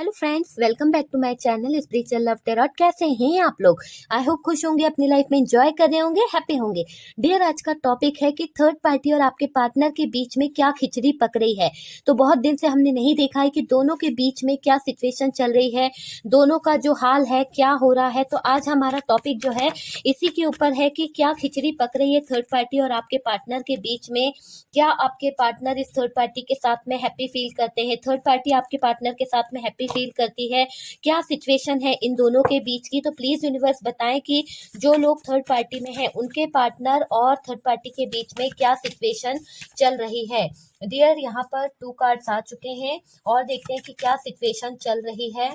Hello friends, welcome back to my channel spiritual love tarot. कैसे हैं आप लोग? आई होप खुश होंगे, अपनी लाइफ में एंजॉय कर रहे होंगे, हैप्पी होंगे। डियर, आज का टॉपिक है कि थर्ड पार्टी और आपके पार्टनर के बीच में क्या खिचड़ी पक रही है। तो बहुत दिन से हमने नहीं देखा है कि दोनों के बीच में क्या सिचुएशन चल रही है, दोनों का जो हाल है क्या हो रहा है। तो आज हमारा टॉपिक जो है इसी के ऊपर है कि क्या खिचड़ी पक रही है थर्ड पार्टी और आपके पार्टनर के बीच में। क्या आपके पार्टनर इस थर्ड पार्टी के साथ में हैप्पी फील करते हैं, थर्ड पार्टी आपके पार्टनर के साथ में हैप्पी फील करती है, क्या सिचुएशन है इन दोनों के बीच की। तो प्लीज यूनिवर्स बताएं कि जो लोग थर्ड पार्टी में हैं उनके पार्टनर और थर्ड पार्टी के बीच में क्या सिचुएशन चल रही है। डियर, यहाँ पर 2 कार्ड्स आ चुके हैं और देखते हैं कि क्या सिचुएशन चल रही है,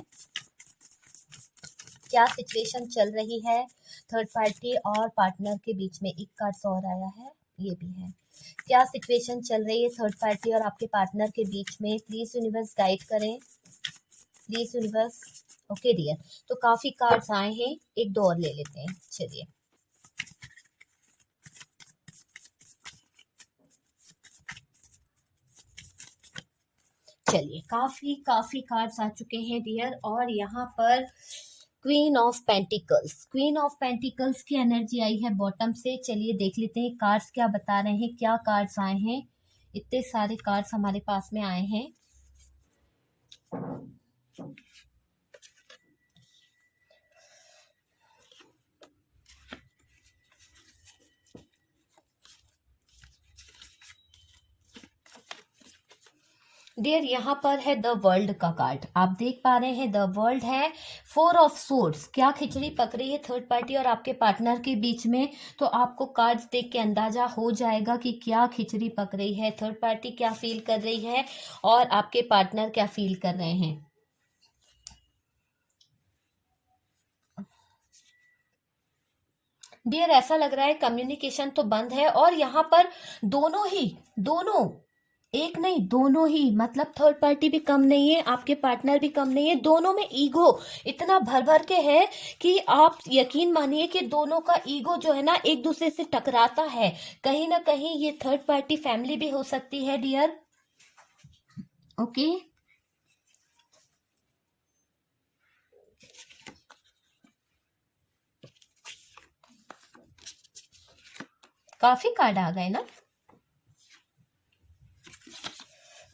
क्या सिचुएशन चल रही है थर्ड पार्टी और पार्टनर के बीच में। एक कार्ड और आया है, ये भी है। क्या सिचुएशन चल रही है थर्ड पार्टी और आपके पार्टनर के बीच में, प्लीज यूनिवर्स गाइड करें, प्लीज यूनिवर्स। ओके डियर, तो काफी कार्ड्स आए हैं, एक दो और ले लेते हैं। चलिए, काफी कार्ड्स आ चुके हैं डियर। और यहाँ पर queen of pentacles, queen of pentacles की एनर्जी आई है बॉटम से। चलिए देख लेते हैं कार्ड्स क्या बता रहे हैं, क्या कार्ड्स आए हैं। इतने सारे कार्ड्स हमारे पास में आए हैं। डियर, यहाँ पर है द वर्ल्ड का कार्ड, आप देख पा रहे हैं द वर्ल्ड है, 4 ऑफ सोर्ड्स। क्या खिचड़ी पक रही है थर्ड पार्टी और आपके पार्टनर के बीच में। तो आपको कार्ड्स देख के अंदाजा हो जाएगा कि क्या खिचड़ी पक रही है, थर्ड पार्टी क्या फील कर रही है और आपके पार्टनर क्या फील कर रहे हैं। डियर, ऐसा लग रहा है कम्युनिकेशन तो बंद है और यहाँ पर दोनों एक नहीं, दोनों ही, मतलब थर्ड पार्टी भी कम नहीं है, आपके पार्टनर भी कम नहीं है, दोनों में ईगो इतना भर भर के है कि आप यकीन मानिए कि दोनों का ईगो जो है ना एक दूसरे से टकराता है। कहीं ना कहीं ये थर्ड पार्टी फैमिली भी हो सकती है डियर। ओके, काफी कार्ड आ गए ना।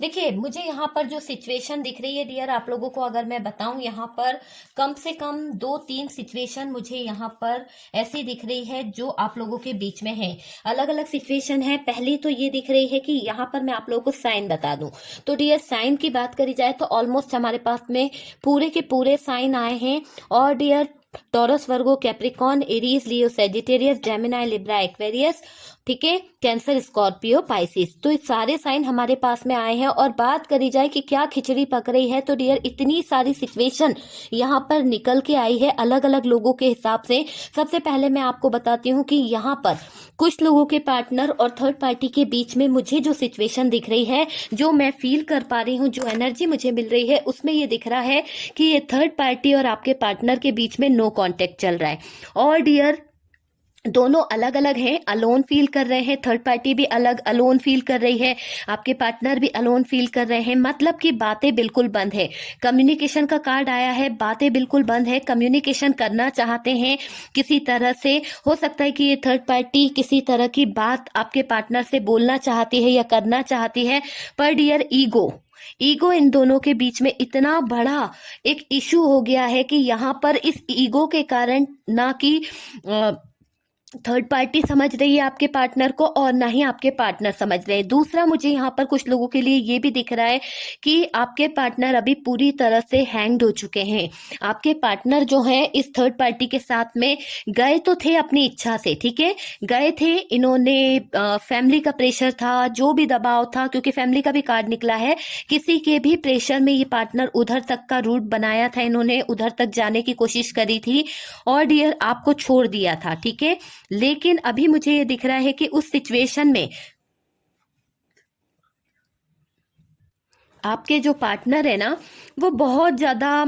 देखिए, मुझे यहाँ पर जो सिचुएशन दिख रही है डियर, आप लोगों को अगर मैं बताऊं, यहाँ पर कम से कम 2-3 सिचुएशन मुझे यहाँ पर ऐसी दिख रही है जो आप लोगों के बीच में है। अलग अलग सिचुएशन है। पहली तो ये दिख रही है कि यहाँ पर मैं आप लोगों को साइन बता दूं तो डियर, साइन की बात करी जाए तो ऑलमोस्ट हमारे पास में पूरे के पूरे साइन आए हैं। और डियर, टॉरस, वर्गो, कैप्रिकॉन, एरीज, लियो, सेजिटेरियस, जेमिनाई, लिब्रा, एक्वेरियस, ठीक है, कैंसर, स्कॉर्पियो, पाइसिस, तो ये सारे साइन हमारे पास में आए हैं। और बात करी जाए कि क्या खिचड़ी पक रही है तो डियर, इतनी सारी सिचुएशन यहाँ पर निकल के आई है अलग अलग लोगों के हिसाब से। सबसे पहले मैं आपको बताती हूँ कि यहाँ पर कुछ लोगों के पार्टनर और थर्ड पार्टी के बीच में मुझे जो सिचुएशन दिख रही है, जो मैं फील कर पा रही हूँ, जो एनर्जी मुझे मिल रही है, उसमें ये दिख रहा है कि ये थर्ड पार्टी और आपके पार्टनर के बीच में नो कांटेक्ट चल रहा है। और डियर, दोनों अलग अलग हैं, अलोन फील कर रहे हैं, थर्ड पार्टी भी अलग अलोन फील कर रही है, आपके पार्टनर भी अलोन फील कर रहे हैं। मतलब कि बातें बिल्कुल बंद है। कम्युनिकेशन का कार्ड आया है, बातें बिल्कुल बंद है, कम्युनिकेशन करना चाहते हैं किसी तरह से। हो सकता है कि ये थर्ड पार्टी किसी तरह की बात आपके पार्टनर से बोलना चाहती है या करना चाहती है, पर डियर, ईगो इन दोनों के बीच में इतना बड़ा एक इशू हो गया है कि यहाँ पर इस ईगो के कारण ना कि थर्ड पार्टी समझ रही है आपके पार्टनर को और ना ही आपके पार्टनर समझ रहे हैं। दूसरा, मुझे यहाँ पर कुछ लोगों के लिए ये भी दिख रहा है कि आपके पार्टनर अभी पूरी तरह से हैंग्ड हो चुके हैं। आपके पार्टनर जो है इस थर्ड पार्टी के साथ में गए तो थे अपनी इच्छा से, ठीक है, गए थे, इन्होंने फैमिली का प्रेशर था, जो भी दबाव था, क्योंकि फैमिली का भी कार्ड निकला है, किसी के भी प्रेशर में ये पार्टनर उधर तक का रूट बनाया था, इन्होंने उधर तक जाने की कोशिश करी थी और डियर आपको छोड़ दिया था, ठीक है। लेकिन अभी मुझे ये दिख रहा है कि उस सिचुएशन में आपके जो पार्टनर है ना, वो बहुत ज्यादा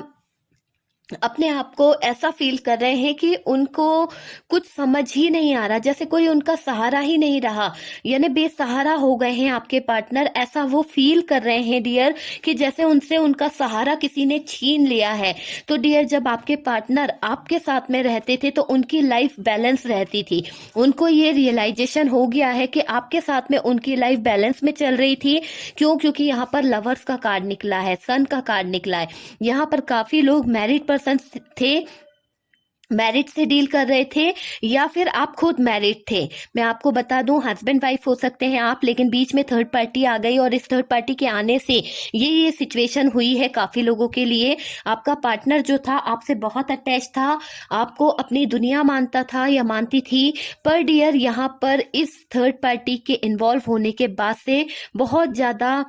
अपने आप को ऐसा फील कर रहे हैं कि उनको कुछ समझ ही नहीं आ रहा, जैसे कोई उनका सहारा ही नहीं रहा, यानी बेसहारा हो गए हैं आपके पार्टनर। ऐसा वो फील कर रहे हैं डियर कि जैसे उनसे उनका सहारा किसी ने छीन लिया है। तो डियर, जब आपके पार्टनर आपके साथ में रहते थे तो उनकी लाइफ बैलेंस रहती थी। उनको ये रियलाइजेशन हो गया है कि आपके साथ में उनकी लाइफ बैलेंस में चल रही थी। क्योंकि यहाँ पर लवर्स का कार्ड निकला है, सन का कार्ड निकला है। यहाँ पर काफी लोग मैरिड पर्सन थे, मैरिड से डील कर रहे थे, या फिर आप खुद मैरिड थे। मैं आपको बता दूं, हस्बैंड वाइफ हो सकते हैं आप, लेकिन बीच में थर्ड पार्टी आ गई और इस थर्ड पार्टी के आने से ये सिचुएशन हुई है काफी लोगों के लिए। आपका पार्टनर जो था आपसे बहुत अटैच था, आपको अपनी दुनिया मानता था या मानती थी। पर डियर, यहाँ पर इस थर्ड पार्टी के इन्वॉल्व होने के बाद से बहुत ज्यादा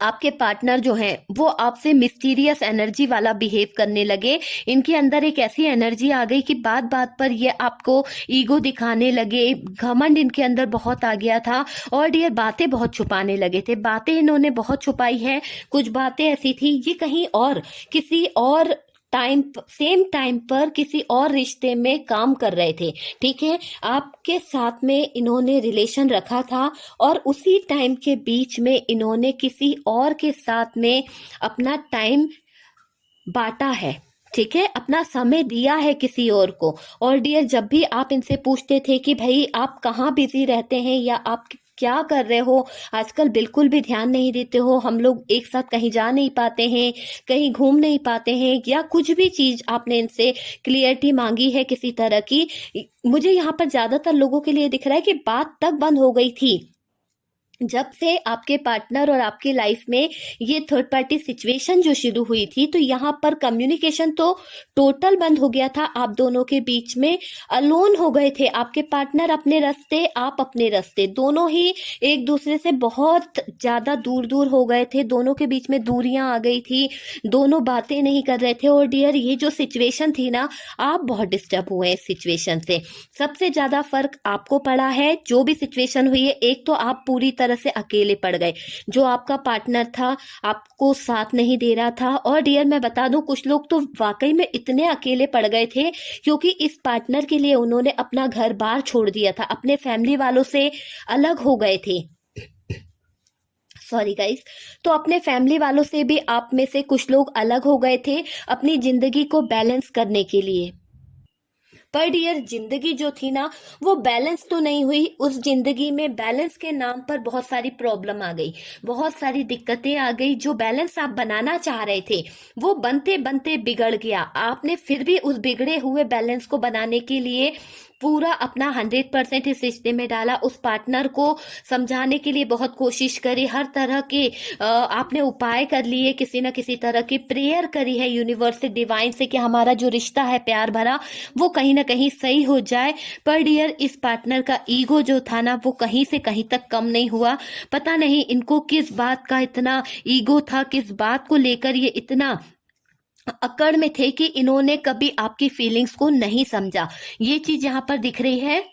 आपके पार्टनर जो हैं वो आपसे मिस्टीरियस एनर्जी वाला बिहेव करने लगे। इनके अंदर एक ऐसी एनर्जी आ गई कि बात बात पर ये आपको ईगो दिखाने लगे, घमंड इनके अंदर बहुत आ गया था। और डियर, बातें बहुत छुपाने लगे थे, बातें इन्होंने बहुत छुपाई है। कुछ बातें ऐसी थी ये कहीं और किसी और सेम टाइम पर किसी और रिश्ते में काम कर रहे थे। ठीक है, आपके साथ में इन्होंने रिलेशन रखा था और उसी टाइम के बीच में इन्होंने किसी और के साथ में अपना टाइम बांटा है। ठीक है, अपना समय दिया है किसी और को। और डियर, जब भी आप इनसे पूछते थे कि भाई आप कहाँ बिजी रहते हैं या आप क्या कर रहे हो, आजकल बिल्कुल भी ध्यान नहीं देते हो, हम लोग एक साथ कहीं जा नहीं पाते हैं, कहीं घूम नहीं पाते हैं, या कुछ भी चीज आपने इनसे क्लियरिटी मांगी है किसी तरह की। मुझे यहाँ पर ज्यादातर लोगों के लिए दिख रहा है कि बात तक बंद हो गई थी जब से आपके पार्टनर और आपकी लाइफ में ये थर्ड पार्टी सिचुएशन जो शुरू हुई थी। तो यहाँ पर कम्युनिकेशन तो टोटल बंद हो गया था आप दोनों के बीच में, अलोन हो गए थे। आपके पार्टनर अपने रास्ते, आप अपने रास्ते, दोनों ही एक दूसरे से बहुत ज्यादा दूर दूर हो गए थे। दोनों के बीच में दूरियां आ गई थी, दोनों बातें नहीं कर रहे थे। और डियर, ये जो सिचुएशन थी ना, आप बहुत डिस्टर्ब हुए इस सिचुएशन से। सबसे ज्यादा फर्क आपको पड़ा है जो भी सिचुएशन हुई है। एक तो आप पूरी तरह से अकेले पड़ गए, जो आपका पार्टनर था आपको साथ नहीं दे रहा था। और डियर, मैं बता दूं, कुछ लोग तो वाकई में इतने अकेले पड़ गए थे क्योंकि इस पार्टनर के लिए उन्होंने अपना घर बार छोड़ दिया था, अपने फैमिली वालों से अलग हो गए थे। Sorry guys. तो अपने फैमिली वालों से भी आप में से कुछ लोग अलग हो गए थे अपनी जिंदगी को बैलेंस करने के लिए। पर डियर, जिंदगी जो थी ना वो बैलेंस तो नहीं हुई। उस जिंदगी में बैलेंस के नाम पर बहुत सारी प्रॉब्लम आ गई, बहुत सारी दिक्कतें आ गई। जो बैलेंस आप बनाना चाह रहे थे वो बनते बनते बिगड़ गया। आपने फिर भी उस बिगड़े हुए बैलेंस को बनाने के लिए पूरा अपना 100% इस रिश्ते में डाला। उस पार्टनर को समझाने के लिए बहुत कोशिश करी, हर तरह के आपने उपाय कर लिए, किसी न किसी तरह की प्रेयर करी है यूनिवर्स से, डिवाइन से, कि हमारा जो रिश्ता है प्यार भरा वो कहीं ना कहीं सही हो जाए। पर डियर, इस पार्टनर का ईगो जो था ना वो कहीं से कहीं तक कम नहीं हुआ। पता नहीं इनको किस बात का इतना ईगो था, किस बात को लेकर ये इतना अकड़ में थे कि इन्होंने कभी आपकी फीलिंग्स को नहीं समझा। ये चीज यहाँ पर दिख रही है।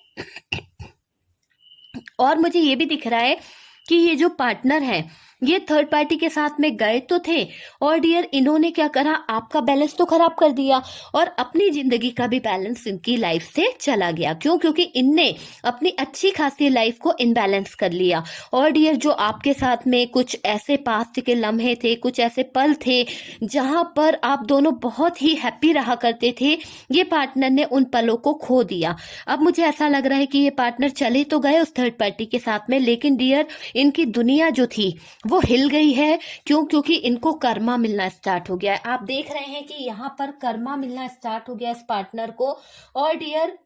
और मुझे ये भी दिख रहा है कि ये जो पार्टनर है ये थर्ड पार्टी के साथ में गए तो थे, और डियर इन्होंने क्या करा, आपका बैलेंस तो खराब कर दिया और अपनी जिंदगी का भी बैलेंस इनकी लाइफ से चला गया। क्यों? क्योंकि इनने अपनी अच्छी खासी लाइफ को इनबैलेंस कर लिया। और डियर, जो आपके साथ में कुछ ऐसे पास्ट के लम्हे थे, कुछ ऐसे पल थे जहां पर आप दोनों बहुत ही हैप्पी रहा करते थे, ये पार्टनर ने उन पलों को खो दिया। अब मुझे ऐसा लग रहा है कि ये पार्टनर चले तो गए उस थर्ड पार्टी के साथ में, लेकिन डियर इनकी दुनिया जो थी वो हिल गई है। क्यों? क्योंकि इनको कर्मा मिलना स्टार्ट हो गया है। आप देख रहे हैं कि यहाँ पर कर्मा मिलना स्टार्ट हो गया इस पार्टनर को। और डियर,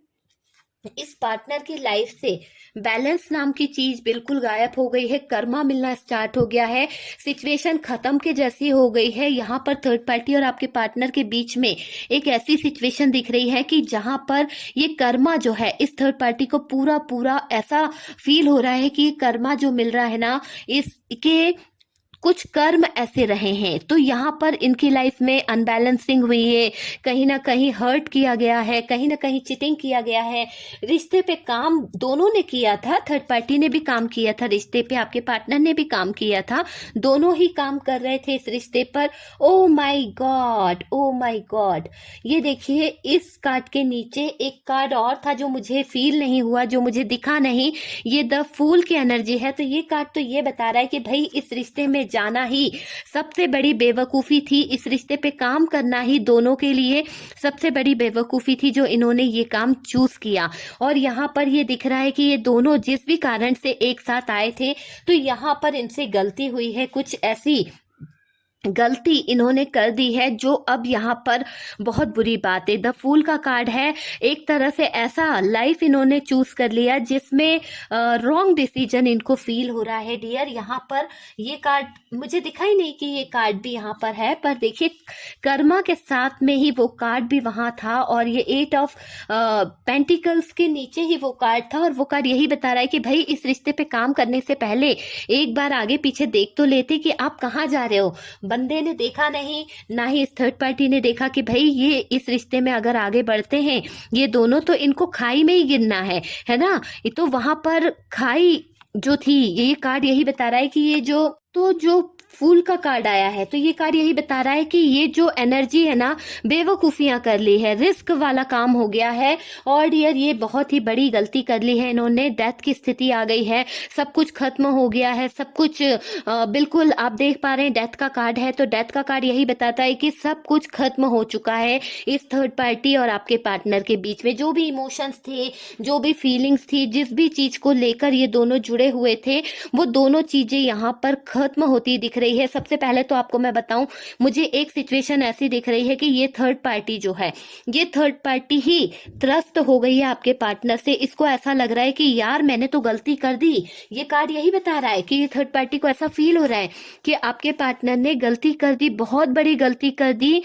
इस पार्टनर की लाइफ से बैलेंस नाम की चीज बिल्कुल गायब हो गई है, कर्मा मिलना स्टार्ट हो गया है, सिचुएशन खत्म के जैसी हो गई है। यहाँ पर थर्ड पार्टी और आपके पार्टनर के बीच में एक ऐसी सिचुएशन दिख रही है कि जहां पर ये कर्मा जो है इस थर्ड पार्टी को पूरा पूरा ऐसा फील हो रहा है कि कर्मा जो मिल रहा है ना इसके कुछ कर्म ऐसे रहे हैं, तो यहाँ पर इनकी लाइफ में अनबैलेंसिंग हुई है, कहीं ना कहीं हर्ट किया गया है, कहीं ना कहीं चिटिंग किया गया है। रिश्ते पे काम दोनों ने किया था, थर्ड पार्टी ने भी काम किया था रिश्ते पे, आपके पार्टनर ने भी काम किया था, दोनों ही काम कर रहे थे इस रिश्ते पर। Oh my God, oh my God. ये देखिए, इस कार्ड के नीचे एक कार्ड और था जो मुझे फील नहीं हुआ, जो मुझे दिखा नहीं। ये द फूल की एनर्जी है। तो ये कार्ड तो ये बता रहा है कि भाई इस रिश्ते में जाना ही सबसे बड़ी बेवकूफ़ी थी, इस रिश्ते पे काम करना ही दोनों के लिए सबसे बड़ी बेवकूफ़ी थी जो इन्होंने ये काम चूज किया। और यहाँ पर ये दिख रहा है कि ये दोनों जिस भी कारण से एक साथ आए थे, तो यहाँ पर इनसे गलती हुई है, कुछ ऐसी गलती इन्होंने कर दी है जो अब यहाँ पर बहुत बुरी बात है। द फूल का कार्ड है, एक तरह से ऐसा लाइफ इन्होंने चूज कर लिया जिसमें रॉन्ग डिसीजन इनको फील हो रहा है डियर। यहाँ पर ये कार्ड मुझे दिखाई नहीं कि ये कार्ड भी यहाँ पर है, पर देखिए कर्मा के साथ में ही वो कार्ड भी वहां था, और ये 8 ऑफ पेंटिकल्स के नीचे ही वो कार्ड था। और वो कार्ड यही बता रहा है कि भाई इस रिश्ते पे काम करने से पहले एक बार आगे पीछे देख तो लेते कि आप कहाँ जा रहे हो। बंदे ने देखा नहीं, ना ही इस थर्ड पार्टी ने देखा कि भाई ये इस रिश्ते में अगर आगे बढ़ते हैं ये दोनों, तो इनको खाई में ही गिरना है ना। ये तो वहां पर खाई जो थी, ये कार्ड यही बता रहा है कि ये जो फूल का कार्ड आया है, तो ये कार्ड यही बता रहा है कि ये जो एनर्जी है ना, बेवकूफियां कर ली है, रिस्क वाला काम हो गया है। और डियर ये बहुत ही बड़ी गलती कर ली है इन्होंने, डेथ की स्थिति आ गई है, सब कुछ खत्म हो गया है, सब कुछ बिल्कुल आप देख पा रहे हैं डेथ का कार्ड है, तो डेथ का कार्ड यही बताता है कि सब कुछ खत्म हो चुका है इस थर्ड पार्टी और आपके पार्टनर के बीच में। जो भी इमोशंस थे, जो भी फीलिंग्स थी, जिस भी चीज को लेकर ये दोनों जुड़े हुए थे, वो दोनों चीजें यहाँ पर खत्म होती दिख रही है। सबसे पहले तो आपको मैं बताऊं, मुझे एक सिचुएशन ऐसी दिख रही है कि ये थर्ड पार्टी जो है, ये थर्ड पार्टी ही त्रस्त हो गई है आपके पार्टनर से। इसको ऐसा लग रहा है कि यार मैंने तो गलती कर दी। ये कार्ड यही बता रहा है कि ये थर्ड पार्टी को ऐसा फील हो रहा है कि आपके पार्टनर ने गलती कर दी, बहुत बड़ी गलती कर दी,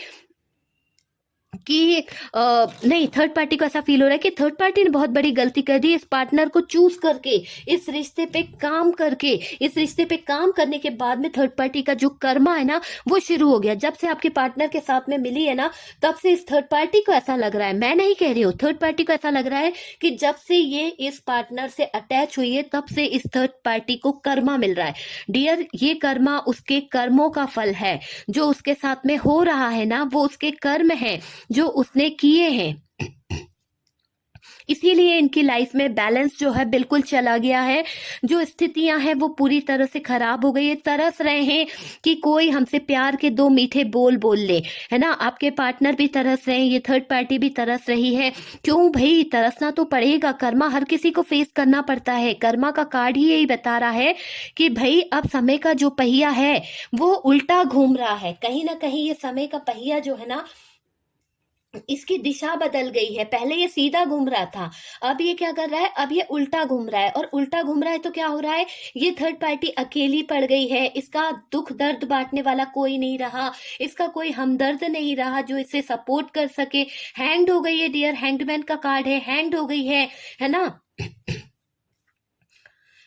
कि नहीं, थर्ड पार्टी को ऐसा फील हो रहा है कि थर्ड पार्टी ने बहुत बड़ी गलती कर दी, इस पार्टनर को चूज करके, इस रिश्ते पे काम करके, इस रिश्ते पे काम करने के बाद में थर्ड पार्टी का जो कर्मा है ना वो शुरू हो गया। जब से आपके पार्टनर के साथ में मिली है ना, तब से इस थर्ड पार्टी को ऐसा लग रहा है, मैं नहीं कह रही हूँ, थर्ड पार्टी को ऐसा लग रहा है कि जब से ये इस पार्टनर से अटैच हुई है तब से इस थर्ड पार्टी को कर्मा मिल रहा है। डियर ये कर्मा उसके कर्मों का फल है, जो उसके साथ में हो रहा है ना वो उसके कर्म है जो उसने किए हैं। इसीलिए इनकी लाइफ में बैलेंस जो है बिल्कुल चला गया है, जो स्थितियां हैं वो पूरी तरह से खराब हो गई है। तरस रहे हैं कि कोई हमसे प्यार के दो मीठे बोल बोल ले, है ना। आपके पार्टनर भी तरस रहे हैं, ये थर्ड पार्टी भी तरस रही है। क्यों भाई, तरसना तो पड़ेगा, कर्मा हर किसी को फेस करना पड़ता है। कर्मा का कार्ड ही यही बता रहा है कि भाई अब समय का जो पहिया है वो उल्टा घूम रहा है, कहीं ना कहीं ये समय का पहिया जो है ना इसकी दिशा बदल गई है। पहले ये सीधा घूम रहा था, अब ये क्या कर रहा है, अब ये उल्टा घूम रहा है। और उल्टा घूम रहा है तो क्या हो रहा है, ये थर्ड पार्टी अकेली पड़ गई है, इसका दुख दर्द बांटने वाला कोई नहीं रहा, इसका कोई हमदर्द नहीं रहा जो इसे सपोर्ट कर सके। हैंग्ड हो गई है डियर, हैंगमैन का कार्ड है, हैंग्ड हो गई है ना।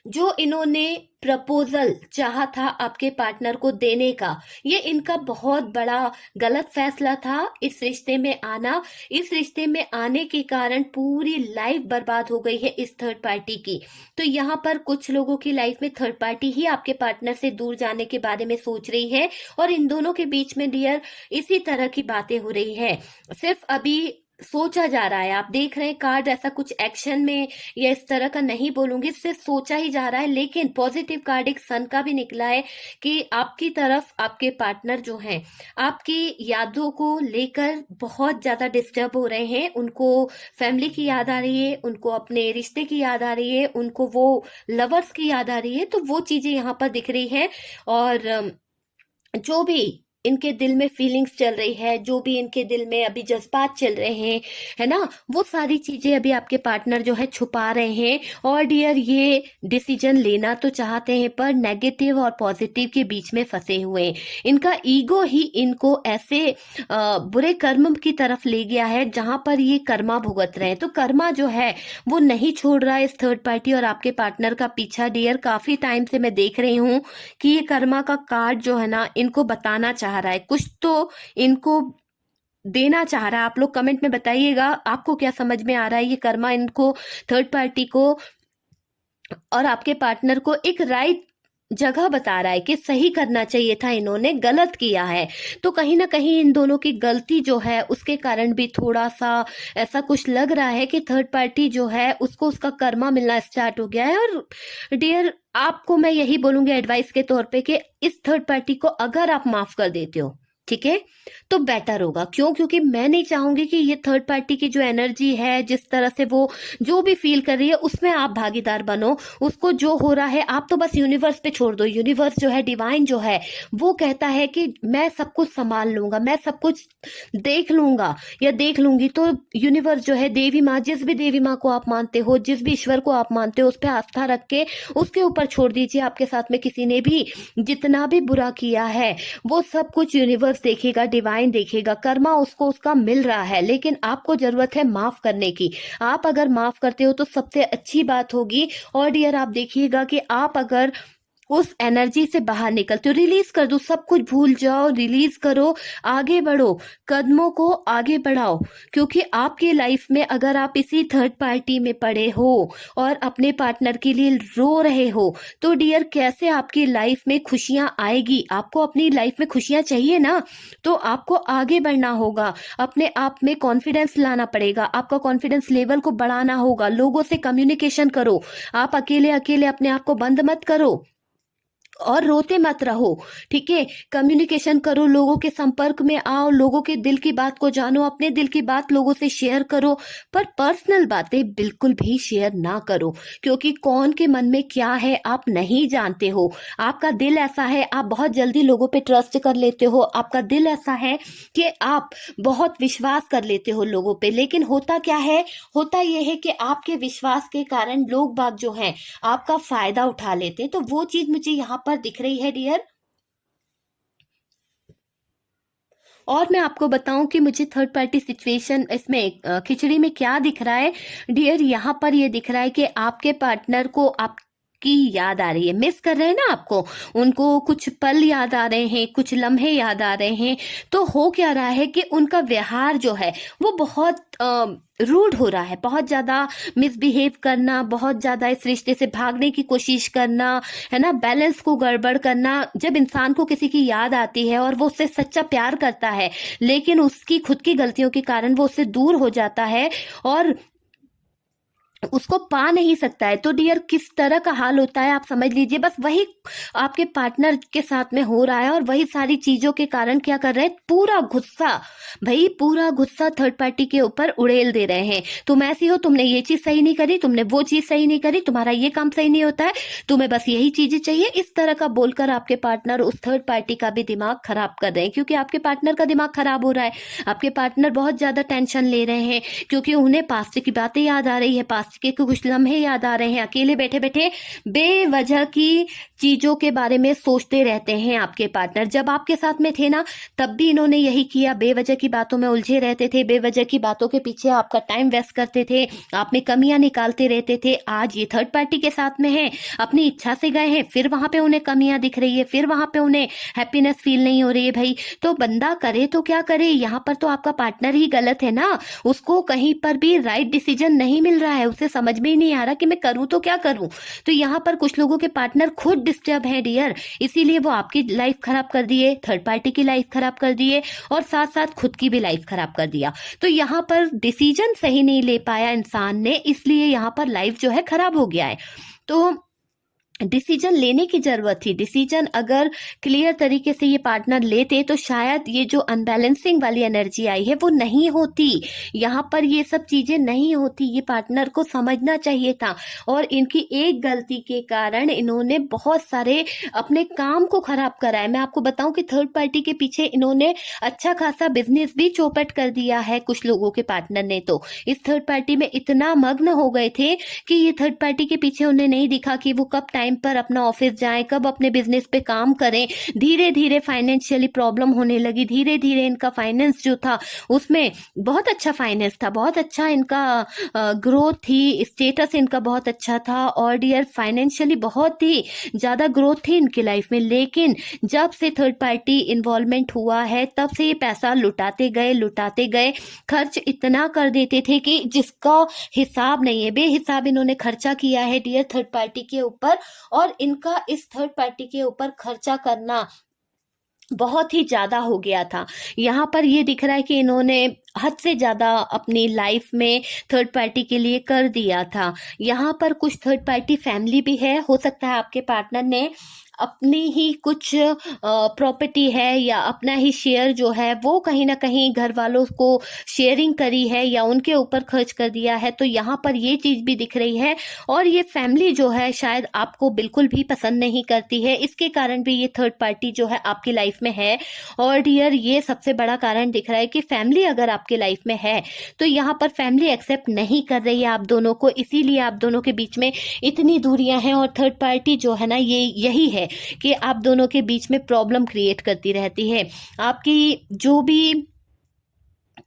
जो इन्होंने प्रपोजल चाहा था आपके पार्टनर को देने का, ये इनका बहुत बड़ा गलत फैसला था इस रिश्ते में आना। इस रिश्ते में आने के कारण पूरी लाइफ बर्बाद हो गई है इस थर्ड पार्टी की। तो यहाँ पर कुछ लोगों की लाइफ में थर्ड पार्टी ही आपके पार्टनर से दूर जाने के बारे में सोच रही है, और इन दोनों के बीच में डियर इसी तरह की बातें हो रही है। सिर्फ अभी सोचा जा रहा है, आप देख रहे हैं कार्ड ऐसा कुछ एक्शन में या इस तरह का नहीं बोलूंगी, सिर्फ सोचा ही जा रहा है। लेकिन पॉजिटिव कार्ड एक सन का भी निकला है कि आपकी तरफ आपके पार्टनर जो हैं आपकी यादों को लेकर बहुत ज्यादा डिस्टर्ब हो रहे हैं। उनको फैमिली की याद आ रही है, उनको अपने रिश्ते की याद आ रही है, उनको वो लवर्स की याद आ रही है। तो वो चीजें यहाँ पर दिख रही है। और जो भी इनके दिल में फीलिंग्स चल रही है, जो भी इनके दिल में अभी जज्बात चल रहे हैं, है ना, वो सारी चीजें अभी आपके पार्टनर जो है छुपा रहे हैं। और डियर ये डिसीजन लेना तो चाहते हैं पर नेगेटिव और पॉजिटिव के बीच में फंसे हुए हैं। इनका ईगो ही इनको ऐसे बुरे कर्म की तरफ ले गया है जहां पर ये कर्मा भुगत रहे हैं। तो कर्मा जो है वो नहीं छोड़ रहा है इस थर्ड पार्टी और आपके पार्टनर का पीछा। डियर काफी टाइम से मैं देख रही हूँ कि ये कर्मा का कार्ड जो है ना इनको बताना चाह रहा है, कुछ तो इनको देना चाह रहा है। आप लोग कमेंट में बताइएगा आपको क्या समझ में आ रहा है। ये कर्मा इनको, थर्ड पार्टी को और आपके पार्टनर को एक राइट जगह बता रहा है कि सही करना चाहिए था, इन्होंने गलत किया है। तो कहीं ना कहीं इन दोनों की गलती जो है उसके कारण भी थोड़ा सा ऐसा कुछ लग रहा है कि थर्ड पार्टी जो है उसको उसका कर्मा मिलना स्टार्ट हो गया है। और डियर आपको मैं यही बोलूंगी एडवाइस के तौर पे कि इस थर्ड पार्टी को अगर आप माफ कर देते हो, ठीक है, तो बेटर होगा। क्यों? क्योंकि मैं नहीं चाहूंगी कि ये थर्ड पार्टी की जो एनर्जी है, जिस तरह से वो जो भी फील कर रही है उसमें आप भागीदार बनो। उसको जो हो रहा है आप तो बस यूनिवर्स पे छोड़ दो। यूनिवर्स जो है, डिवाइन जो है, वो कहता है कि मैं सब कुछ संभाल लूंगा, मैं सब कुछ देख लूंगा या देख लूंगी। तो यूनिवर्स जो है, देवी माँ, जिस भी देवी माँ को आप मानते हो, जिस भी ईश्वर को आप मानते हो, उस पर आस्था रख के उसके ऊपर छोड़ दीजिए। आपके साथ में किसी ने भी जितना भी बुरा किया है वो सब कुछ यूनिवर्स देखेगा, डिवाइन देखेगा। कर्मा उसको उसका मिल रहा है, लेकिन आपको जरूरत है माफ करने की। आप अगर माफ करते हो तो सबसे अच्छी बात होगी। और डियर आप देखिएगा कि आप अगर उस एनर्जी से बाहर निकलते हो, रिलीज कर दो, सब कुछ भूल जाओ, रिलीज करो, आगे बढ़ो, कदमों को आगे बढ़ाओ। क्योंकि आपके लाइफ में अगर आप इसी थर्ड पार्टी में पड़े हो और अपने पार्टनर के लिए रो रहे हो तो डियर कैसे आपकी लाइफ में खुशियां आएगी? आपको अपनी लाइफ में खुशियां चाहिए ना, तो आपको आगे बढ़ना होगा, अपने आप में कॉन्फिडेंस लाना पड़ेगा, आपका कॉन्फिडेंस लेवल को बढ़ाना होगा। लोगों से कम्युनिकेशन करो, आप अकेले अकेले अपने आप को बंद मत करो और रोते मत रहो, ठीक है। कम्युनिकेशन करो, लोगों के संपर्क में आओ, लोगों के दिल की बात को जानो, अपने दिल की बात लोगों से शेयर करो, पर पर्सनल बातें बिल्कुल भी शेयर ना करो। क्योंकि कौन के मन में क्या है आप नहीं जानते हो। आपका दिल ऐसा है, आप बहुत जल्दी लोगों पे ट्रस्ट कर लेते हो। आपका दिल ऐसा है कि आप बहुत विश्वास कर लेते हो लोगों पे। लेकिन होता क्या है, होता यह है कि आपके विश्वास के कारण लोग बाग जो हैं आपका फायदा उठा लेते हैं। तो वो चीज मुझे यहाँ पर दिख रही है डियर। और मैं आपको बताऊं कि मुझे थर्ड पार्टी सिचुएशन इसमें खिचड़ी में क्या दिख रहा है डियर। यहाँ पर ये दिख रहा है कि आपके पार्टनर को आप की याद आ रही है, मिस कर रहे हैं ना आपको, उनको कुछ पल याद आ रहे हैं, कुछ लम्हे याद आ रहे हैं। तो हो क्या रहा है कि उनका व्यवहार जो है वो बहुत रूड हो रहा है, बहुत ज्यादा मिसबिहेव करना, बहुत ज्यादा इस रिश्ते से भागने की कोशिश करना, है ना, बैलेंस को गड़बड़ करना। जब इंसान को किसी की याद आती है और वो उससे सच्चा प्यार करता है लेकिन उसकी खुद की गलतियों के कारण वो उससे दूर हो जाता है और उसको पा नहीं सकता है, तो डियर किस तरह का हाल होता है आप समझ लीजिए। बस वही आपके पार्टनर के साथ में हो रहा है और वही सारी चीजों के कारण क्या कर रहे हैं, पूरा गुस्सा, भाई पूरा गुस्सा थर्ड पार्टी के ऊपर उड़ेल दे रहे हैं। तुम ऐसी हो, तुमने ये चीज सही नहीं करी, तुमने वो चीज सही नहीं करी, तुम्हारा ये काम सही नहीं होता है, तुम्हें बस यही चीजें चाहिए। इस तरह का बोलकर आपके पार्टनर उस थर्ड पार्टी का भी दिमाग खराब कर रहे हैं। क्योंकि आपके पार्टनर का दिमाग खराब हो रहा है, आपके पार्टनर बहुत ज्यादा टेंशन ले रहे हैं क्योंकि उन्हें पास्ट की बातें याद आ रही है, पास्ट के कुछ लम्हे याद आ रहे हैं। अकेले बैठे बैठे बेवजह की चीजों के बारे में सोचते रहते हैं आपके पार्टनर। जब आपके साथ में थे ना तब भी इन्होंने यही किया, बेवजह की बातों में उलझे रहते थे, बेवजह की बातों के पीछे आपका टाइम वेस्ट करते थे, आप में कमियां निकालते रहते थे। आज ये थर्ड पार्टी के साथ में है, अपनी इच्छा से गए हैं, फिर वहां पे उन्हें कमियां दिख रही है, फिर वहां पे उन्हें हैप्पीनेस फील नहीं हो रही है। भाई तो बंदा करे तो क्या करे, यहाँ पर तो आपका पार्टनर ही गलत है ना, उसको कहीं पर भी राइट डिसीजन नहीं मिल रहा है, उसे समझ में ही नहीं आ रहा कि मैं करूं तो क्या करूं। तो यहाँ पर कुछ लोगों के पार्टनर खुद डिस्टर्ब है डियर, इसीलिए वो आपकी लाइफ खराब कर दिए, थर्ड पार्टी की लाइफ खराब कर दिए और साथ साथ खुद की भी लाइफ खराब कर दिया। तो यहाँ पर डिसीजन सही नहीं ले पाया इंसान ने, इसलिए यहाँ पर लाइफ जो है खराब हो गया है। तो डिसीजन लेने की जरूरत थी। डिसीजन अगर क्लियर तरीके से ये पार्टनर लेते तो शायद ये जो अनबैलेंसिंग वाली एनर्जी आई है वो नहीं होती, यहाँ पर ये सब चीजें नहीं होती। ये पार्टनर को समझना चाहिए था, और इनकी एक गलती के कारण इन्होंने बहुत सारे अपने काम को खराब करा है। मैं आपको बताऊं कि थर्ड पार्टी के पीछे इन्होंने अच्छा खासा बिजनेस भी चौपट कर दिया है कुछ लोगों के पार्टनर ने। तो इस थर्ड पार्टी में इतना मग्न हो गए थे कि ये थर्ड पार्टी के पीछे उन्हें नहीं दिखा कि वो कब टाइम पर अपना ऑफिस जाएं, कब अपने बिजनेस पे काम करें। धीरे धीरे फाइनेंशियली प्रॉब्लम होने लगी, धीरे धीरे इनका फाइनेंस जो था उसमें बहुत अच्छा फाइनेंस था, बहुत अच्छा इनका ग्रोथ थी, स्टेटस इनका बहुत अच्छा था, और डियर फाइनेंशियली बहुत ही ज्यादा ग्रोथ थी इनकी लाइफ में। लेकिन जब से थर्ड पार्टी इन्वॉल्वमेंट हुआ है तब से ये पैसा लुटाते गए, खर्च इतना कर देते थे कि जिसका हिसाब नहीं है। बेहिसाब इन्होंने खर्चा किया है डियर थर्ड पार्टी के ऊपर, और इनका इस थर्ड पार्टी के ऊपर खर्चा करना बहुत ही ज्यादा हो गया था। यहाँ पर ये दिख रहा है कि इन्होंने हद से ज्यादा अपनी लाइफ में थर्ड पार्टी के लिए कर दिया था। यहाँ पर कुछ थर्ड पार्टी फैमिली भी है, हो सकता है आपके पार्टनर ने अपनी ही कुछ प्रॉपर्टी है या अपना ही शेयर जो है वो कहीं ना कहीं घर वालों को शेयरिंग करी है या उनके ऊपर खर्च कर दिया है। तो यहाँ पर ये चीज भी दिख रही है, और ये फैमिली जो है शायद आपको बिल्कुल भी पसंद नहीं करती है, इसके कारण भी ये थर्ड पार्टी जो है आपकी लाइफ में है। और डियर ये सबसे बड़ा कारण दिख रहा है कि फैमिली अगर आपके लाइफ में है तो यहाँ पर फैमिली एक्सेप्ट नहीं कर रही है आप दोनों को, इसीलिए आप दोनों के बीच में इतनी दूरियां हैं। और थर्ड पार्टी जो है ना ये यही है कि आप दोनों के बीच में प्रॉब्लम क्रिएट करती रहती है। आपकी जो भी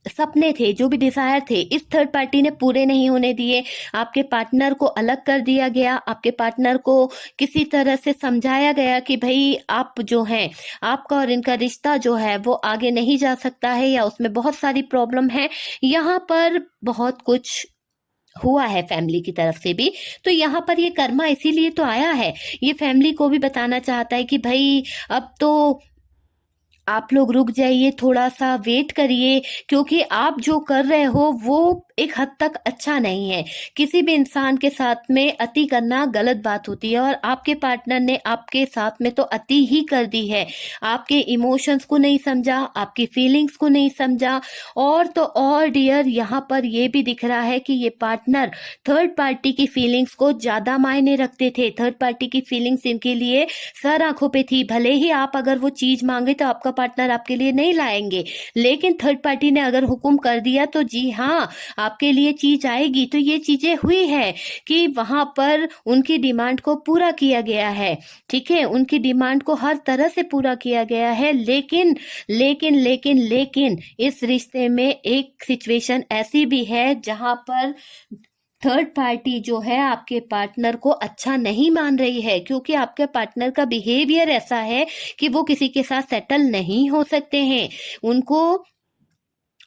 सपने थे, जो भी डिजायर थे, इस थर्ड पार्टी ने पूरे नहीं होने दिए। आपके पार्टनर को अलग कर दिया गया, आपके पार्टनर को किसी तरह से समझाया गया कि भाई आप जो हैं, आपका और इनका रिश्ता जो है वो आगे नहीं जा सकता है, या उसमें बहुत सारी प्रॉब्लम है। यहाँ पर बहुत कुछ हुआ है फैमिली की तरफ से भी। तो यहाँ पर ये कर्मा इसीलिए तो आया है, ये फैमिली को भी बताना चाहता है कि भाई अब तो आप लोग रुक जाइए, थोड़ा सा वेट करिए, क्योंकि आप जो कर रहे हो वो एक हद तक अच्छा नहीं है। किसी भी इंसान के साथ में अति करना गलत बात होती है, और आपके पार्टनर ने आपके साथ में तो अति ही कर दी है। आपके इमोशंस को नहीं समझा, आपकी फीलिंग्स को नहीं समझा। और तो और डियर यहाँ पर ये भी दिख रहा है कि ये पार्टनर थर्ड पार्टी की फीलिंग्स को ज्यादा मायने रखते थे। थर्ड पार्टी की फीलिंग्स इनके लिए सर आंखों पे थी। भले ही आप अगर वो चीज मांगे तो आपका पार्टनर आपके लिए नहीं लाएंगे, लेकिन थर्ड पार्टी ने अगर हुक्म कर दिया तो जी हाँ आपके लिए चीज आएगी। तो ये चीजें हुई है कि वहां पर उनकी डिमांड को पूरा किया गया है, ठीक है, उनकी डिमांड को हर तरह से पूरा किया गया है। लेकिन लेकिन लेकिन लेकिन इस रिश्ते में एक सिचुएशन ऐसी भी है जहां पर थर्ड पार्टी जो है आपके पार्टनर को अच्छा नहीं मान रही है, क्योंकि आपके पार्टनर का बिहेवियर ऐसा है कि वो किसी के साथ सेटल नहीं हो सकते हैं। उनको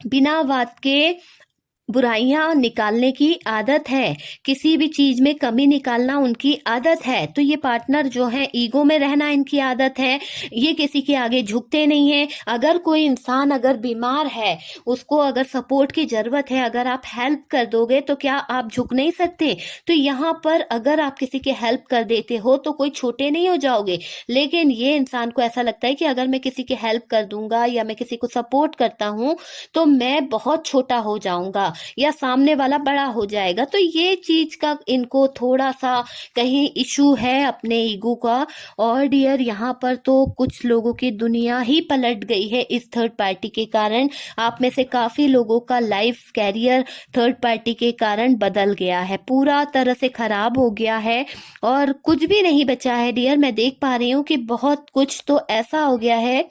बिना बात के बुराइयां निकालने की आदत है, किसी भी चीज में कमी निकालना उनकी आदत है। तो ये पार्टनर जो है ईगो में रहना इनकी आदत है, ये किसी के आगे झुकते नहीं है। अगर कोई इंसान अगर बीमार है, उसको अगर सपोर्ट की जरूरत है, अगर आप हेल्प कर दोगे तो क्या आप झुक नहीं सकते? तो यहाँ पर अगर आप किसी के हेल्प कर देते हो तो कोई छोटे नहीं हो जाओगे। लेकिन ये इंसान को ऐसा लगता है कि अगर मैं किसी की हेल्प कर दूंगा या मैं किसी को सपोर्ट करता हूं तो मैं बहुत छोटा हो जाऊंगा या सामने वाला बड़ा हो जाएगा। तो ये चीज का इनको थोड़ा सा कहीं इशू है अपने ईगो का। और डियर यहाँ पर तो कुछ लोगों की दुनिया ही पलट गई है इस थर्ड पार्टी के कारण। आप में से काफी लोगों का लाइफ कैरियर थर्ड पार्टी के कारण बदल गया है, पूरा तरह से खराब हो गया है, और कुछ भी नहीं बचा है डियर। मैं देख पा रही हूँ कि बहुत कुछ तो ऐसा हो गया है,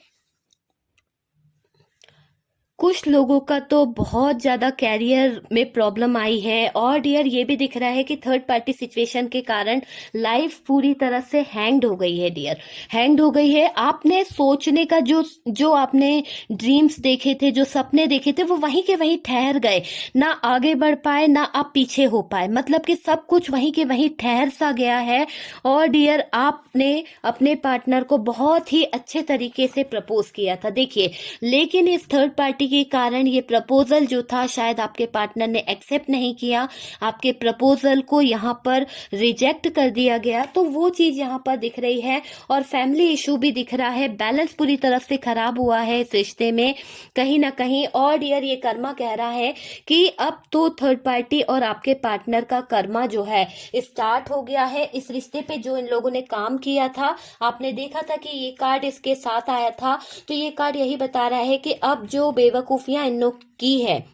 कुछ लोगों का तो बहुत ज्यादा कैरियर में प्रॉब्लम आई है। और डियर ये भी दिख रहा है कि थर्ड पार्टी सिचुएशन के कारण लाइफ पूरी तरह से हैंग्ड हो गई है डियर, हैंग्ड हो गई है। आपने सोचने का जो आपने ड्रीम्स देखे थे, जो सपने देखे थे, वो वहीं के वहीं ठहर गए, ना आगे बढ़ पाए ना आप पीछे हो पाए, मतलब कि सब कुछ वहीं के वहीं ठहर सा गया है। और डियर आपने अपने पार्टनर को बहुत ही अच्छे तरीके से प्रपोज किया था, देखिए, लेकिन इस थर्ड पार्टी के कारण ये प्रपोजल जो था शायद आपके पार्टनर ने एक्सेप्ट नहीं किया, आपके प्रपोजल को यहाँ पर रिजेक्ट कर दिया गया, तो वो चीज यहाँ पर दिख रही है। और फैमिली इशू भी दिख रहा है, बैलेंस पूरी तरफ से खराब हुआ है इस रिश्ते में कहीं ना कहीं। और डियर ये कर्मा कह रहा है कि अब तो थर्ड पार्टी और आपके पार्टनर का कर्मा जो है स्टार्ट हो गया है। इस रिश्ते पे जो इन लोगों ने काम किया था, आपने देखा था कि ये कार्ड इसके साथ आया था, तो ये कार्ड यही बता रहा है कि अब जो बेवकूफियां इन लोग की है,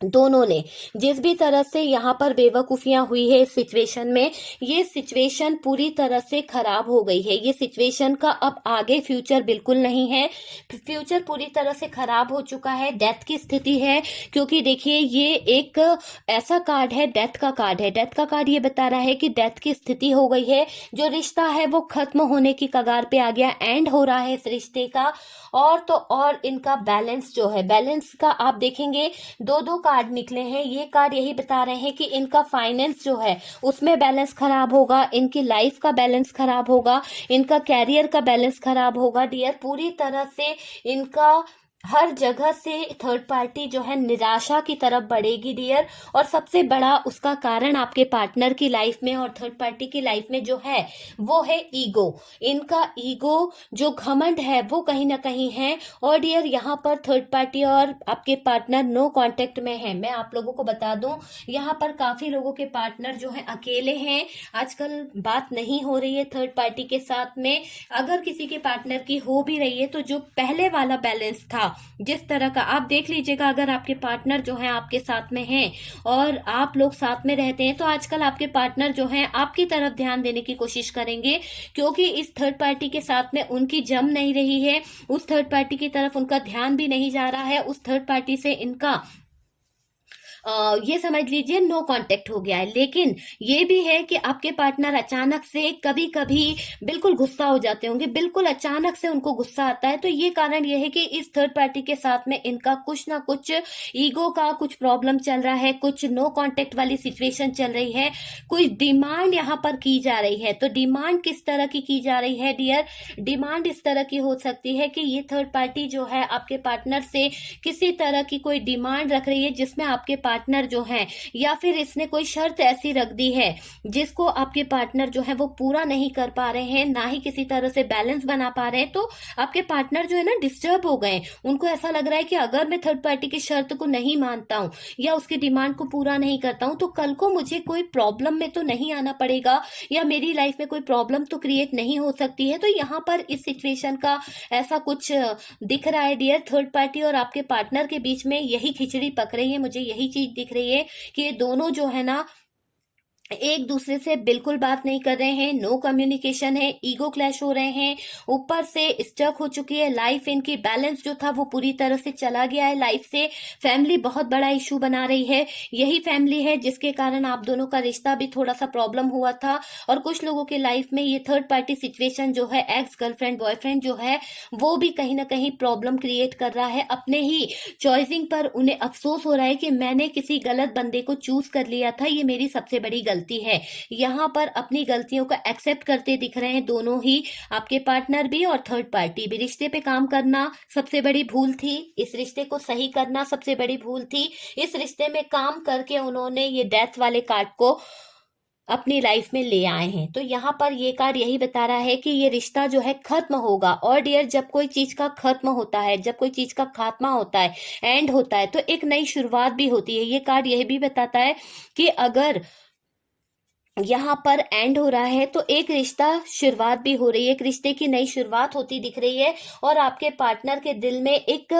दोनों ने जिस भी तरह से यहाँ पर बेवकूफियां हुई है इस सिचुएशन में, ये सिचुएशन पूरी तरह से खराब हो गई है। ये सिचुएशन का अब आगे फ्यूचर बिल्कुल नहीं है, फ्यूचर पूरी तरह से खराब हो चुका है। डेथ की स्थिति है, क्योंकि देखिए ये एक ऐसा कार्ड है, डेथ का कार्ड है। डेथ का कार्ड ये बता रहा है कि डेथ की स्थिति हो गई है, जो रिश्ता है वो खत्म होने की कगार पे आ गया, एंड हो रहा है इस रिश्ते का। और तो और इनका बैलेंस जो है, बैलेंस का आप देखेंगे दो कार्ड निकले हैं। ये कार्ड यही बता रहे हैं कि इनका फाइनेंस जो है उसमें बैलेंस खराब होगा, इनकी लाइफ का बैलेंस खराब होगा, इनका कैरियर का बैलेंस खराब होगा डियर। पूरी तरह से इनका हर जगह से थर्ड पार्टी जो है निराशा की तरफ बढ़ेगी डियर। और सबसे बड़ा उसका कारण आपके पार्टनर की लाइफ में और थर्ड पार्टी की लाइफ में जो है वो है ईगो। इनका ईगो जो घमंड है वो कहीं ना कहीं है। और डियर यहाँ पर थर्ड पार्टी और आपके पार्टनर नो कांटेक्ट में है। मैं आप लोगों को बता दूं, यहाँ पर काफी लोगों के पार्टनर जो है अकेले हैं, आजकल बात नहीं हो रही है थर्ड पार्टी के साथ में। अगर किसी के पार्टनर की हो भी रही है तो जो पहले वाला बैलेंस था, जिस तरह का आप देख लीजिएगा, अगर आपके पार्टनर जो है आपके साथ में हैं और आप लोग साथ में रहते हैं, तो आजकल आपके पार्टनर जो हैं आपकी तरफ ध्यान देने की कोशिश करेंगे, क्योंकि इस थर्ड पार्टी के साथ में उनकी जम नहीं रही है, उस थर्ड पार्टी की तरफ उनका ध्यान भी नहीं जा रहा है, उस थर्ड पार्टी से इनका ये समझ लीजिए नो कांटेक्ट हो गया है। लेकिन ये भी है कि आपके पार्टनर अचानक से कभी कभी बिल्कुल गुस्सा हो जाते होंगे, बिल्कुल अचानक से उनको गुस्सा आता है। तो ये कारण ये है कि इस थर्ड पार्टी के साथ में इनका कुछ ना कुछ ईगो का कुछ प्रॉब्लम चल रहा है, कुछ नो कांटेक्ट वाली सिचुएशन चल रही है, कुछ डिमांड यहाँ पर की जा रही है। तो डिमांड किस तरह की जा रही है डियर? डिमांड इस तरह की हो सकती है कि ये थर्ड पार्टी जो है आपके पार्टनर से किसी तरह की कोई डिमांड रख रही है, जिसमें आपके पार्टनर जो है, या फिर इसने कोई शर्त ऐसी रख दी है जिसको आपके पार्टनर जो है वो पूरा नहीं कर पा रहे हैं, ना ही किसी तरह से बैलेंस बना पा रहे हैं। तो आपके पार्टनर जो है ना डिस्टर्ब हो गए, उनको ऐसा लग रहा है कि अगर मैं थर्ड पार्टी की शर्त को नहीं मानता हूं या उसकी डिमांड को पूरा नहीं करता हूं, तो कल को मुझे कोई प्रॉब्लम में तो नहीं आना पड़ेगा, या मेरी लाइफ में कोई प्रॉब्लम तो क्रिएट नहीं हो सकती है। तो यहाँ पर इस सिचुएशन का ऐसा कुछ दिख रहा है डियर। थर्ड पार्टी और आपके पार्टनर के बीच में यही खिचड़ी पक रही है, मुझे यही चीज दिख रही है कि ये दोनों जो है ना एक दूसरे से बिल्कुल बात नहीं कर रहे हैं, नो कम्युनिकेशन है, ईगो क्लैश हो रहे हैं, ऊपर से स्टक हो चुकी है लाइफ, इनकी बैलेंस जो था वो पूरी तरह से चला गया है लाइफ से। फैमिली बहुत बड़ा इशू बना रही है, यही फैमिली है जिसके कारण आप दोनों का रिश्ता भी थोड़ा सा प्रॉब्लम हुआ था। और कुछ लोगों के लाइफ में ये थर्ड पार्टी सिचुएशन जो है, एक्स गर्लफ्रेंड बॉयफ्रेंड जो है, वो भी कहीं ना कहीं प्रॉब्लम क्रिएट कर रहा है। अपने ही चॉइसिंग पर उन्हें अफसोस हो रहा है कि मैंने किसी गलत बंदे को चूज कर लिया था, ये मेरी सबसे बड़ी गलती है। यहाँ पर अपनी गलतियों का एक्सेप्ट करते दिख रहे हैं दोनों ही, आपके पार्टनर भी और थर्ड पार्टी भी। रिश्ते पे काम करना सबसे बड़ी भूल थी, इस रिश्ते को सही करना सबसे बड़ी भूल थी। इस रिश्ते में काम करके उन्होंने ये डेथ वाले कार्ड को अपनी लाइफ में ले आए हैं। तो यहाँ पर ये कार्ड यही बता रहा है कि ये रिश्ता जो है खत्म होगा। और डियर, जब कोई चीज का खत्म होता है, जब कोई चीज का खात्मा होता है, एंड होता है, तो एक नई शुरुआत भी होती है। ये कार्ड यह भी बताता है कि अगर यहाँ पर एंड हो रहा है तो एक रिश्ता शुरुआत भी हो रही है, एक रिश्ते की नई शुरुआत होती दिख रही है। और आपके पार्टनर के दिल में एक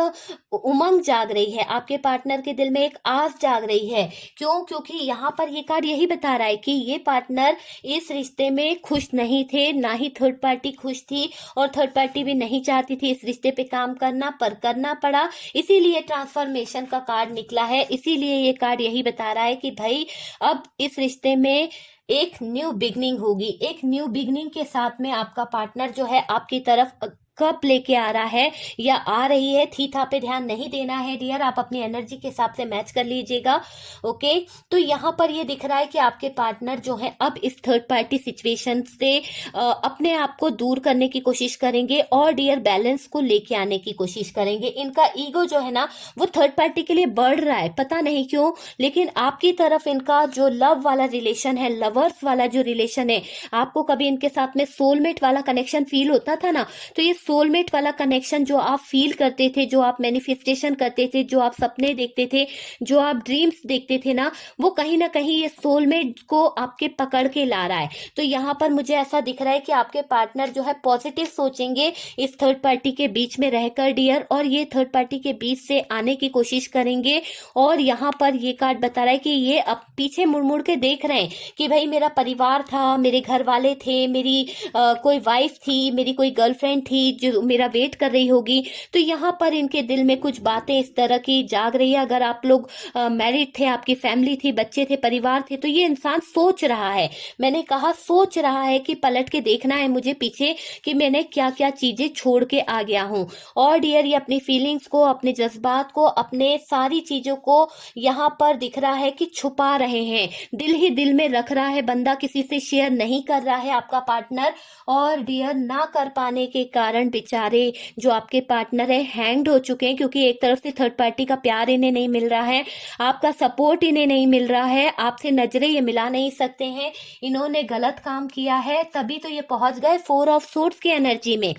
उमंग जाग रही है, आपके पार्टनर के दिल में एक आस जाग रही है। क्यों? क्योंकि यहाँ पर ये कार्ड यही बता रहा है कि ये पार्टनर इस रिश्ते में खुश नहीं थे, ना ही थर्ड पार्टी खुश थी, और थर्ड पार्टी भी नहीं चाहती थी इस रिश्ते पे काम करना, पर करना पड़ा। इसीलिए ट्रांसफॉर्मेशन का कार्ड निकला है। इसीलिए ये कार्ड यही बता रहा है कि भाई अब इस रिश्ते में एक न्यू बिगनिंग होगी। एक न्यू बिगनिंग के साथ में आपका पार्टनर जो है आपकी तरफ कब लेके आ रहा है या आ रही है, थी था पे ध्यान नहीं देना है डियर, आप अपनी एनर्जी के हिसाब से मैच कर लीजिएगा। ओके, तो यहाँ पर ये दिख रहा है कि आपके पार्टनर जो है अब इस थर्ड पार्टी सिचुएशन से अपने आप को दूर करने की कोशिश करेंगे और डियर बैलेंस को लेके आने की कोशिश करेंगे। इनका ईगो जो है ना वो थर्ड पार्टी के लिए बढ़ रहा है, पता नहीं क्यों, लेकिन आपकी तरफ इनका जो लव वाला रिलेशन है, लवर्स वाला जो रिलेशन है, आपको कभी इनके साथ में सोलमेट वाला कनेक्शन फील होता था ना, तो ये सोलमेट वाला कनेक्शन जो आप फील करते थे, जो आप मैनिफेस्टेशन करते थे, जो आप सपने देखते थे, जो आप ड्रीम्स देखते थे ना, वो कहीं ना कहीं ये सोलमेट को आपके पकड़ के ला रहा है। तो यहाँ पर मुझे ऐसा दिख रहा है कि आपके पार्टनर जो है पॉजिटिव सोचेंगे इस थर्ड पार्टी के बीच में रहकर डियर, और ये थर्ड पार्टी के बीच से आने की कोशिश करेंगे। और यहाँ पर ये कार्ड बता रहा है कि ये अब पीछे मुड़ मुड़ के देख रहे हैं कि भाई मेरा परिवार था, मेरे घर वाले थे, मेरी कोई वाइफ थी, मेरी कोई गर्लफ्रेंड थी जो मेरा वेट कर रही होगी। तो यहाँ पर इनके दिल में कुछ बातें इस तरह की जाग रही है। अगर आप लोग मैरिड थे, आपकी फैमिली थी, बच्चे थे, परिवार थे, तो ये इंसान सोच रहा है, मैंने कहा सोच रहा है कि पलट के देखना है मुझे पीछे कि मैंने क्या क्या चीजें छोड़ के आ गया हूँ। और डियर ये अपनी फीलिंग्स को, अपने जज्बात को, अपने सारी चीजों को यहाँ पर दिख रहा है कि छुपा रहे हैं, दिल ही दिल में रख रहा है बंदा, किसी से शेयर नहीं कर रहा है आपका पार्टनर। और डियर ना कर पाने के कारण बेचारे जो आपके पार्टनर है हैंग्ड हो चुके हैं, क्योंकि एक तरफ से थर्ड पार्टी का प्यार इन्हें नहीं मिल रहा है, आपका सपोर्ट इन्हें नहीं मिल रहा है, आपसे नजरें ये मिला नहीं सकते हैं, इन्होंने गलत काम किया है, तभी तो ये पहुंच गए 4 ऑफ सोर्ड्स की एनर्जी में,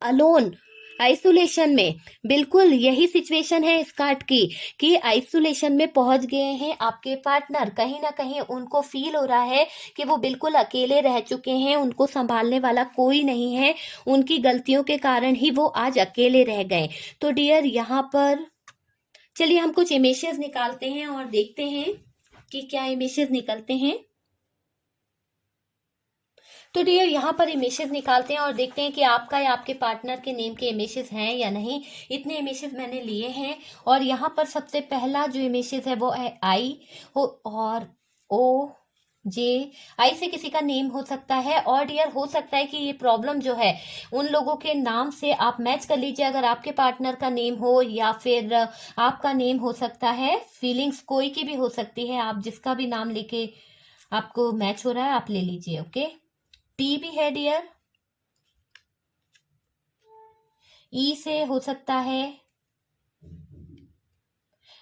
अलोन, आइसोलेशन में। बिल्कुल यही सिचुएशन है इस कार्ड की कि आइसोलेशन में पहुंच गए हैं आपके पार्टनर। कहीं ना कहीं उनको फील हो रहा है कि वो बिल्कुल अकेले रह चुके हैं, उनको संभालने वाला कोई नहीं है, उनकी गलतियों के कारण ही वो आज अकेले रह गए। तो डियर यहाँ पर चलिए हम कुछ इमेजेस निकालते हैं और देखते हैं कि क्या इमेजेस निकलते हैं। तो डियर यहाँ पर इमेजेस निकालते हैं और देखते हैं कि आपका या आपके पार्टनर के नेम के इमेजेस हैं या नहीं। इतने इमेजेस मैंने लिए हैं और यहाँ पर सबसे पहला जो इमेजेस है वो है आई और ओ जे। आई से किसी का नेम हो सकता है और डियर हो सकता है कि ये प्रॉब्लम जो है उन लोगों के नाम से आप मैच कर लीजिए, अगर आपके पार्टनर का नेम हो या फिर आपका नेम हो सकता है। फीलिंग्स कोई की भी हो सकती है, आप जिसका भी नाम लेके आपको मैच हो रहा है आप ले लीजिए। ओके, टी भी है डियर, ई से हो सकता है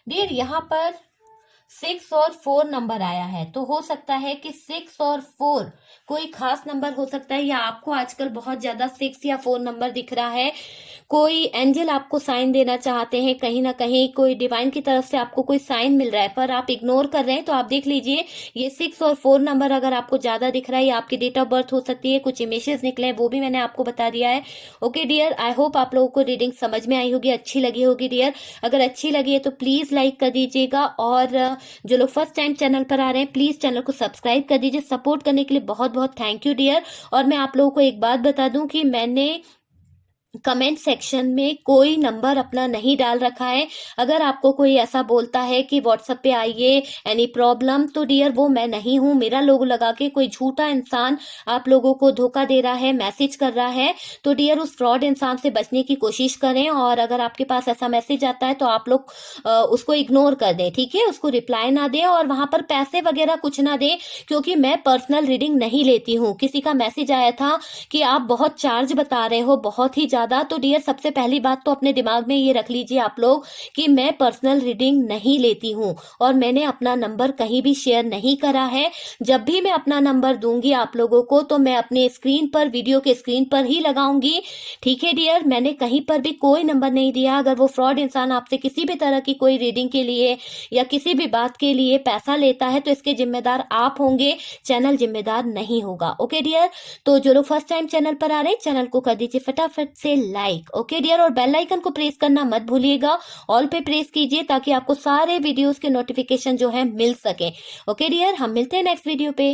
डियर। यहाँ पर 6 और 4 नंबर आया है, तो हो सकता है कि 6 और 4 कोई खास नंबर हो सकता है, या आपको आजकल बहुत ज्यादा 6 या 4 नंबर दिख रहा है। कोई एंजल आपको साइन देना चाहते हैं, कहीं ना कहीं कोई डिवाइन की तरफ से आपको कोई साइन मिल रहा है पर आप इग्नोर कर रहे हैं। तो आप देख लीजिए ये 6 और 4 नंबर अगर आपको ज्यादा दिख रहा है, या आपकी डेट ऑफ बर्थ हो सकती है, कुछ इमेजेस निकले हैं वो भी मैंने आपको बता दिया है। ओके डियर, आई होप आप लोगों को रीडिंग समझ में आई होगी, अच्छी लगी होगी डियर। अगर अच्छी लगी है तो प्लीज लाइक कर दीजिएगा, और जो लोग फर्स्ट टाइम चैनल पर आ रहे हैं प्लीज चैनल को सब्सक्राइब कर दीजिए। सपोर्ट करने के लिए बहुत बहुत थैंक यू डियर। और मैं आप लोगों को एक बात बता दूं कि मैंने कमेंट सेक्शन में कोई नंबर अपना नहीं डाल रखा है। अगर आपको कोई ऐसा बोलता है कि व्हाट्सएप पे आइए एनी प्रॉब्लम, तो डियर वो मैं नहीं हूँ। मेरा लोगो लगा के कोई झूठा इंसान आप लोगों को धोखा दे रहा है, मैसेज कर रहा है, तो डियर उस फ्रॉड इंसान से बचने की कोशिश करें। और अगर आपके पास ऐसा मैसेज आता है तो आप लोग उसको इग्नोर कर दें, ठीक है, उसको रिप्लाई ना दें और वहां पर पैसे वगैरह कुछ ना दें, क्योंकि मैं पर्सनल रीडिंग नहीं लेती हूँ। किसी का मैसेज आया था कि आप बहुत चार्ज बता रहे हो, बहुत ही ज्यादा, तो डियर सबसे पहली बात तो अपने दिमाग में ये रख लीजिए आप लोग कि मैं पर्सनल रीडिंग नहीं लेती हूँ और मैंने अपना नंबर कहीं भी शेयर नहीं करा है। जब भी मैं अपना नंबर दूंगी आप लोगों को तो मैं अपने स्क्रीन पर, वीडियो के स्क्रीन पर ही लगाऊंगी, ठीक है डियर। मैंने कहीं पर भी कोई नंबर नहीं दिया। अगर वो फ्रॉड इंसान आपसे किसी भी तरह की कोई रीडिंग के लिए या किसी भी बात के लिए पैसा लेता है तो इसके जिम्मेदार आप होंगे, चैनल जिम्मेदार नहीं होगा। ओके डियर, तो जो लोग फर्स्ट टाइम चैनल पर आ रहे हैं चैनल को कर दीजिए फटाफट से लाइक। ओके डियर, और बेल आइकन को प्रेस करना मत भूलिएगा, ऑल पे प्रेस कीजिए ताकि आपको सारे वीडियोस के नोटिफिकेशन जो है मिल सके। ओके डियर, हम मिलते हैं नेक्स्ट वीडियो पे।